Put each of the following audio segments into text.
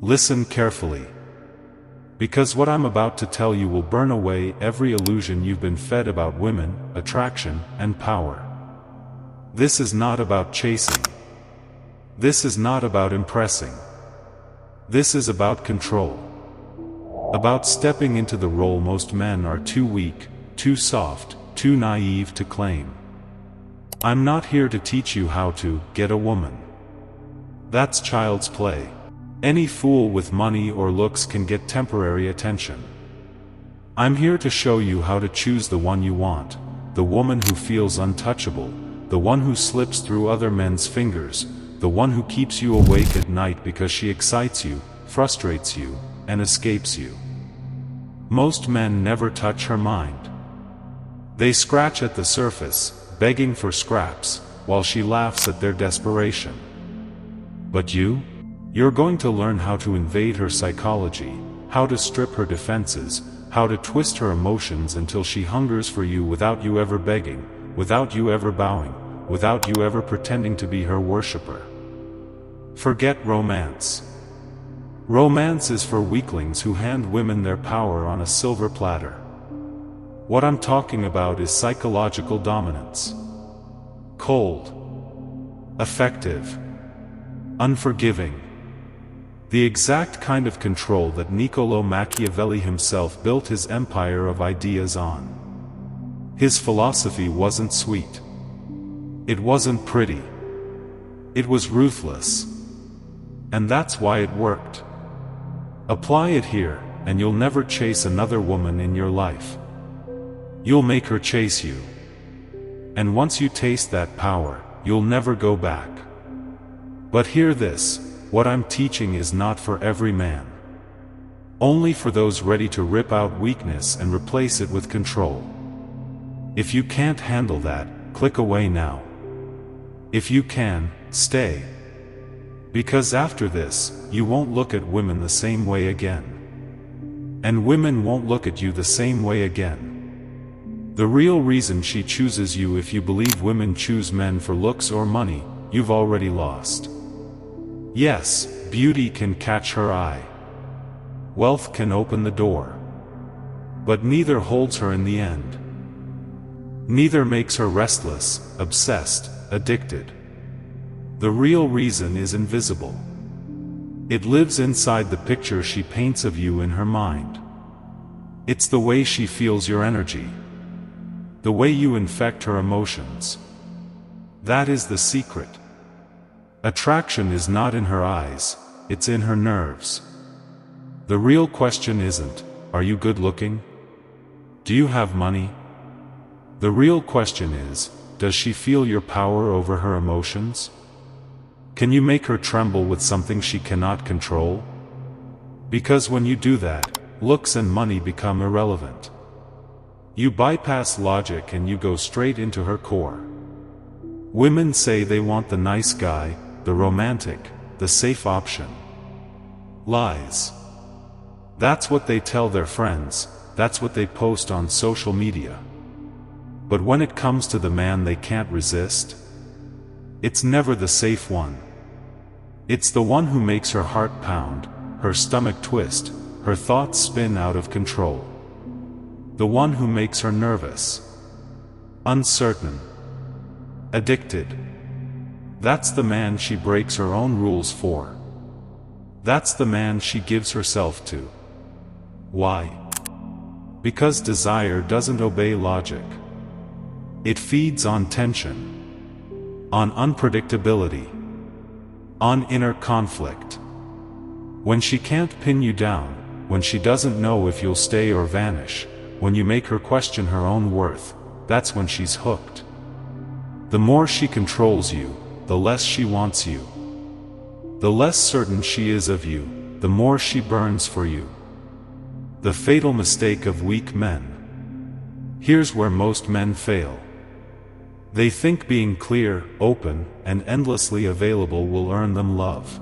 Listen carefully. Because what I'm about to tell you will burn away every illusion you've been fed about women, attraction, and power. This is not about chasing. This is not about impressing. This is about control. About stepping into the role most men are too weak, too soft, too naive to claim. I'm not here to teach you how to get a woman. That's child's play. Any fool with money or looks can get temporary attention. I'm here to show you how to choose the one you want, the woman who feels untouchable, the one who slips through other men's fingers, the one who keeps you awake at night because she excites you, frustrates you, and escapes you. Most men never touch her mind. They scratch at the surface, begging for scraps, while she laughs at their desperation. But you're going to learn how to invade her psychology, how to strip her defenses, how to twist her emotions until she hungers for you without you ever begging, without you ever bowing, without you ever pretending to be her worshipper. Forget romance. Romance is for weaklings who hand women their power on a silver platter. What I'm talking about is psychological dominance. Cold. Effective. Unforgiving. The exact kind of control that Niccolò Machiavelli himself built his empire of ideas on. His philosophy wasn't sweet. It wasn't pretty. It was ruthless. And that's why it worked. Apply it here, and you'll never chase another woman in your life. You'll make her chase you. And once you taste that power, you'll never go back. But hear this, what I'm teaching is not for every man. Only for those ready to rip out weakness and replace it with control. If you can't handle that, click away now. If you can, stay. Because after this, you won't look at women the same way again. And women won't look at you the same way again. The real reason she chooses you, if you believe women choose men for looks or money, you've already lost. Yes, beauty can catch her eye. Wealth can open the door. But neither holds her in the end. Neither makes her restless, obsessed, addicted. The real reason is invisible. It lives inside the picture she paints of you in her mind. It's the way she feels your energy. The way you infect her emotions. That is the secret. Attraction is not in her eyes, it's in her nerves. The real question isn't, are you good looking? Do you have money? The real question is, does she feel your power over her emotions? Can you make her tremble with something she cannot control? Because when you do that, looks and money become irrelevant. You bypass logic and you go straight into her core. Women say they want the nice guy, the romantic, the safe option. Lies. That's what they tell their friends, that's what they post on social media. But when it comes to the man they can't resist, it's never the safe one. It's the one who makes her heart pound, her stomach twist, her thoughts spin out of control. The one who makes her nervous, uncertain, addicted. That's the man she breaks her own rules for. That's the man she gives herself to. Why? Because desire doesn't obey logic. It feeds on tension, on unpredictability, on inner conflict. When she can't pin you down, when she doesn't know if you'll stay or vanish, when you make her question her own worth, that's when she's hooked. The more she controls you, the less she wants you. The less certain she is of you, the more she burns for you. The fatal mistake of weak men. Here's where most men fail. They think being clear, open, and endlessly available will earn them love.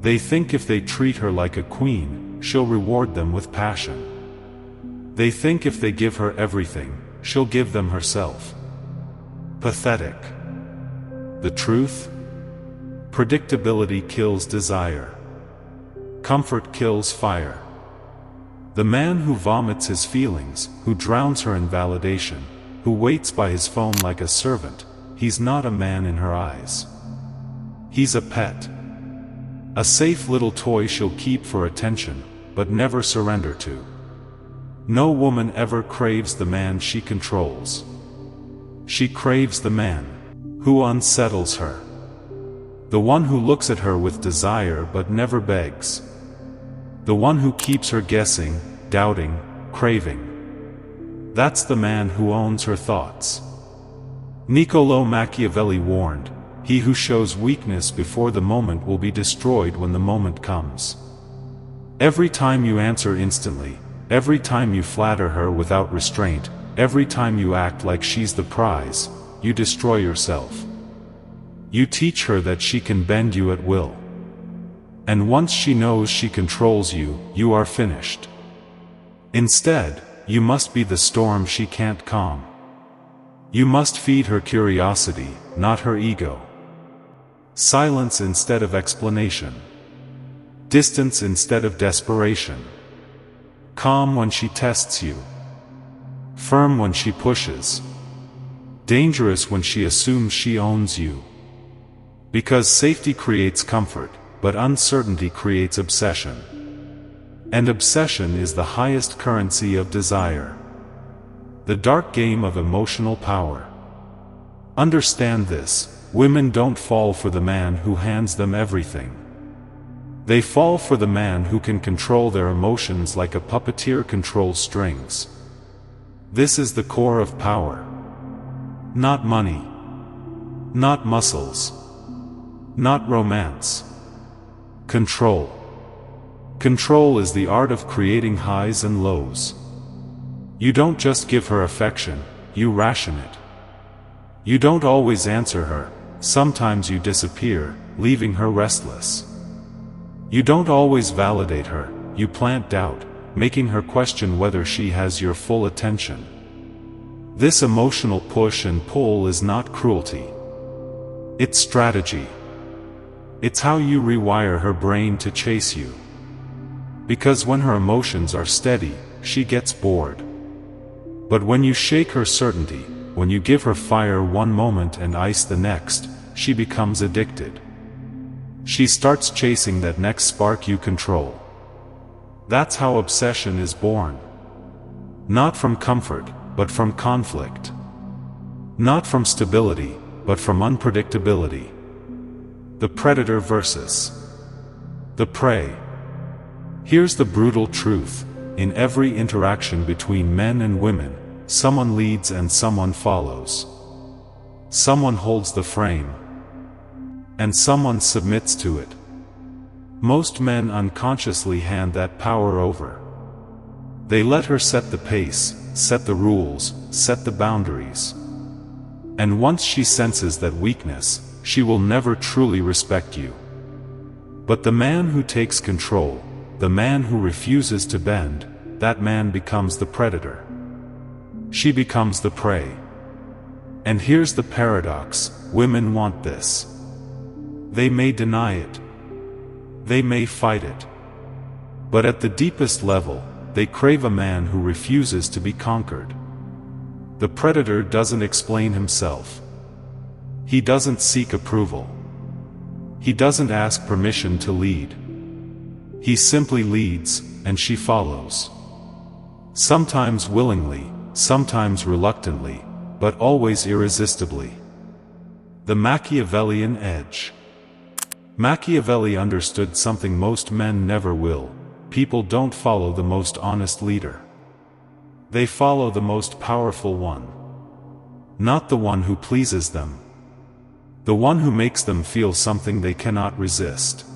They think if they treat her like a queen, she'll reward them with passion. They think if they give her everything, she'll give them herself. Pathetic. The truth? Predictability kills desire. Comfort kills fire. The man who vomits his feelings, who drowns her in validation, who waits by his phone like a servant, he's not a man in her eyes. He's a pet. A safe little toy she'll keep for attention, but never surrender to. No woman ever craves the man she controls. She craves the man who unsettles her. The one who looks at her with desire but never begs. The one who keeps her guessing, doubting, craving. That's the man who owns her thoughts. Niccolò Machiavelli warned, "He who shows weakness before the moment will be destroyed when the moment comes." Every time you answer instantly, every time you flatter her without restraint, every time you act like she's the prize, you destroy yourself. You teach her that she can bend you at will. And once she knows she controls you, you are finished. Instead, you must be the storm she can't calm. You must feed her curiosity, not her ego. Silence instead of explanation. Distance instead of desperation. Calm when she tests you. Firm when she pushes. Dangerous when she assumes she owns you. Because safety creates comfort, but uncertainty creates obsession. And obsession is the highest currency of desire. The dark game of emotional power. Understand this, women don't fall for the man who hands them everything. They fall for the man who can control their emotions like a puppeteer controls strings. This is the core of power. Not money. Not muscles. Not romance. Control. Control is the art of creating highs and lows. You don't just give her affection, you ration it. You don't always answer her, sometimes you disappear, leaving her restless. You don't always validate her, you plant doubt, making her question whether she has your full attention. This emotional push and pull is not cruelty. It's strategy. It's how you rewire her brain to chase you. Because when her emotions are steady, she gets bored. But when you shake her certainty, when you give her fire one moment and ice the next, she becomes addicted. She starts chasing that next spark you control. That's how obsession is born. Not from comfort, but from conflict. Not from stability, but from unpredictability. The predator versus the prey. Here's the brutal truth. In every interaction between men and women, someone leads and someone follows. Someone holds the frame. And someone submits to it. Most men unconsciously hand that power over. They let her set the pace, set the rules, set the boundaries. And once she senses that weakness, she will never truly respect you. But the man who takes control, the man who refuses to bend, that man becomes the predator. She becomes the prey. And here's the paradox, women want this. They may deny it. They may fight it. But at the deepest level, they crave a man who refuses to be conquered. The predator doesn't explain himself. He doesn't seek approval. He doesn't ask permission to lead. He simply leads, and she follows. Sometimes willingly, sometimes reluctantly, but always irresistibly. The Machiavellian edge. Machiavelli understood something most men never will. People don't follow the most honest leader. They follow the most powerful one. Not the one who pleases them. The one who makes them feel something they cannot resist.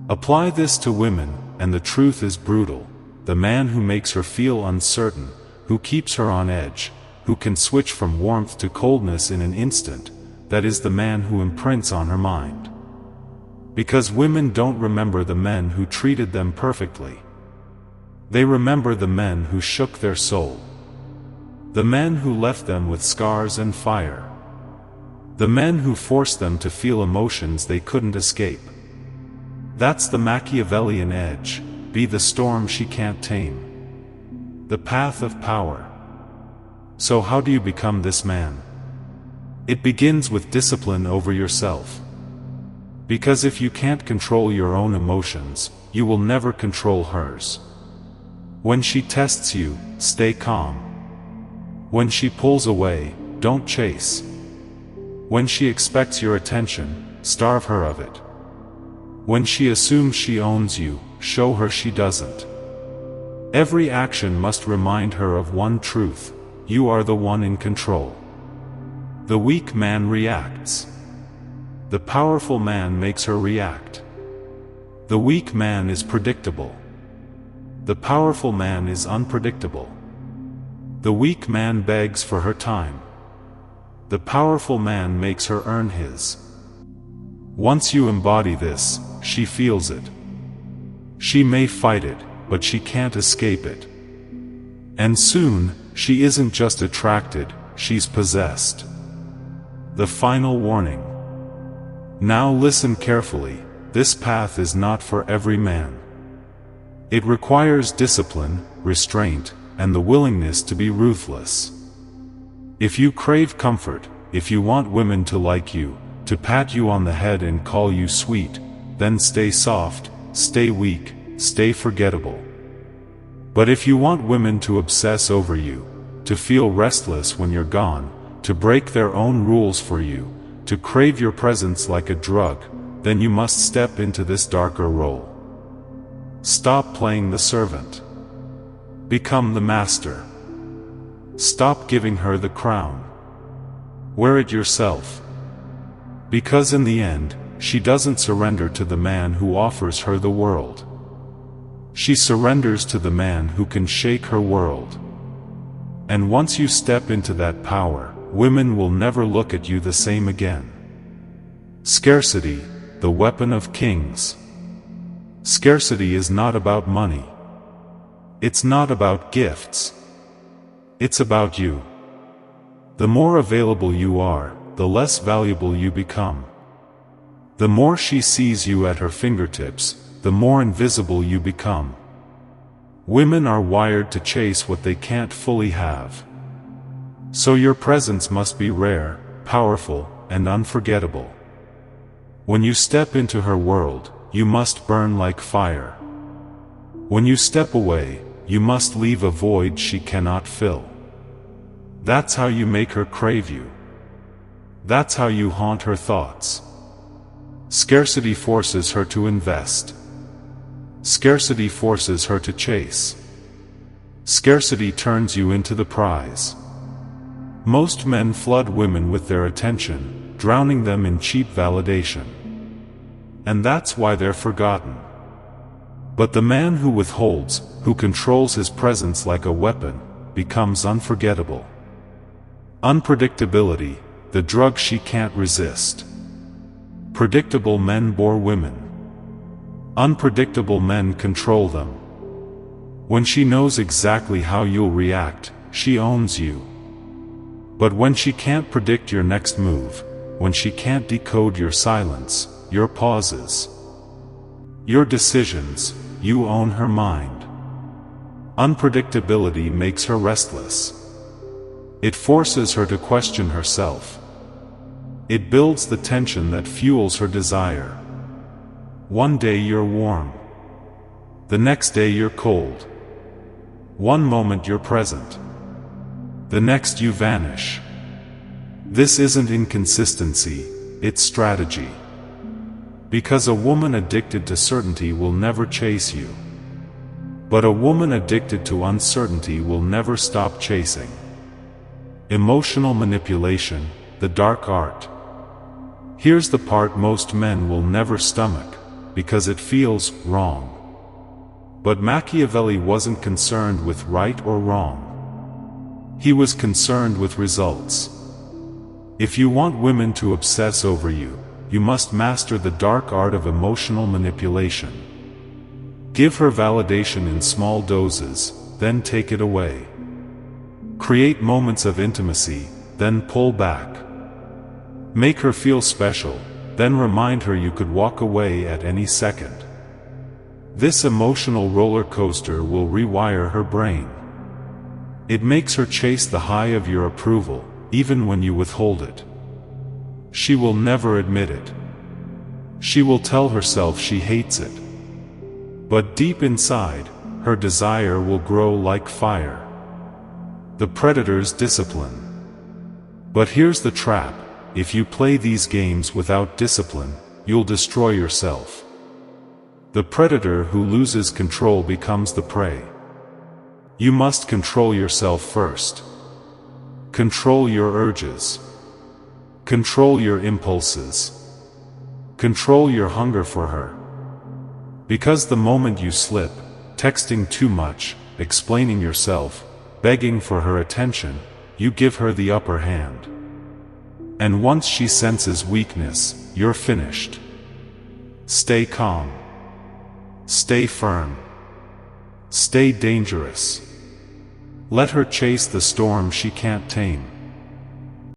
Apply this to women, and the truth is brutal. The man who makes her feel uncertain, who keeps her on edge, who can switch from warmth to coldness in an instant, that is the man who imprints on her mind. Because women don't remember the men who treated them perfectly. They remember the men who shook their soul. The men who left them with scars and fire. The men who forced them to feel emotions they couldn't escape. That's the Machiavellian edge. Be the storm she can't tame. The path of power. So how do you become this man? It begins with discipline over yourself. Because if you can't control your own emotions, you will never control hers. When she tests you, stay calm. When she pulls away, don't chase. When she expects your attention, starve her of it. When she assumes she owns you, show her she doesn't. Every action must remind her of one truth: you are the one in control. The weak man reacts. The powerful man makes her react. The weak man is predictable. The powerful man is unpredictable. The weak man begs for her time. The powerful man makes her earn his. Once you embody this, she feels it. She may fight it, but she can't escape it. And soon, she isn't just attracted, she's possessed. The final warning. Now listen carefully, this path is not for every man. It requires discipline, restraint, and the willingness to be ruthless. If you crave comfort, if you want women to like you, to pat you on the head and call you sweet, then stay soft, stay weak, stay forgettable. But if you want women to obsess over you, to feel restless when you're gone, to break their own rules for you, to crave your presence like a drug, then you must step into this darker role. Stop playing the servant. Become the master. Stop giving her the crown. Wear it yourself. Because in the end, she doesn't surrender to the man who offers her the world. She surrenders to the man who can shake her world. And once you step into that power, women will never look at you the same again. Scarcity, the weapon of kings. Scarcity is not about money. It's not about gifts. It's about you. The more available you are, the less valuable you become. The more she sees you at her fingertips, the more invisible you become. Women are wired to chase what they can't fully have. So your presence must be rare, powerful, and unforgettable. When you step into her world, you must burn like fire. When you step away, you must leave a void she cannot fill. That's how you make her crave you. That's how you haunt her thoughts. Scarcity forces her to invest. Scarcity forces her to chase. Scarcity turns you into the prize. Most men flood women with their attention, drowning them in cheap validation. And that's why they're forgotten. But the man who withholds, who controls his presence like a weapon, becomes unforgettable. Unpredictability, the drug she can't resist. Predictable men bore women. Unpredictable men control them. When she knows exactly how you'll react, she owns you. But when she can't predict your next move, when she can't decode your silence, your pauses, your decisions, you own her mind. Unpredictability makes her restless. It forces her to question herself. It builds the tension that fuels her desire. One day you're warm. The next day you're cold. One moment you're present. The next you vanish. This isn't inconsistency, it's strategy. Because a woman addicted to certainty will never chase you. But a woman addicted to uncertainty will never stop chasing. Emotional manipulation, the dark art. Here's the part most men will never stomach, because it feels wrong. But Machiavelli wasn't concerned with right or wrong. He was concerned with results. If you want women to obsess over you, you must master the dark art of emotional manipulation. Give her validation in small doses, then take it away. Create moments of intimacy, then pull back. Make her feel special, then remind her you could walk away at any second. This emotional roller coaster will rewire her brain. It makes her chase the high of your approval, even when you withhold it. She will never admit it. She will tell herself she hates it. But deep inside, her desire will grow like fire. The predator's discipline. But here's the trap: if you play these games without discipline, you'll destroy yourself. The predator who loses control becomes the prey. You must control yourself first. Control your urges. Control your impulses. Control your hunger for her. Because the moment you slip, texting too much, explaining yourself, begging for her attention, you give her the upper hand. And once she senses weakness, you're finished. Stay calm. Stay firm. Stay dangerous. Let her chase the storm she can't tame.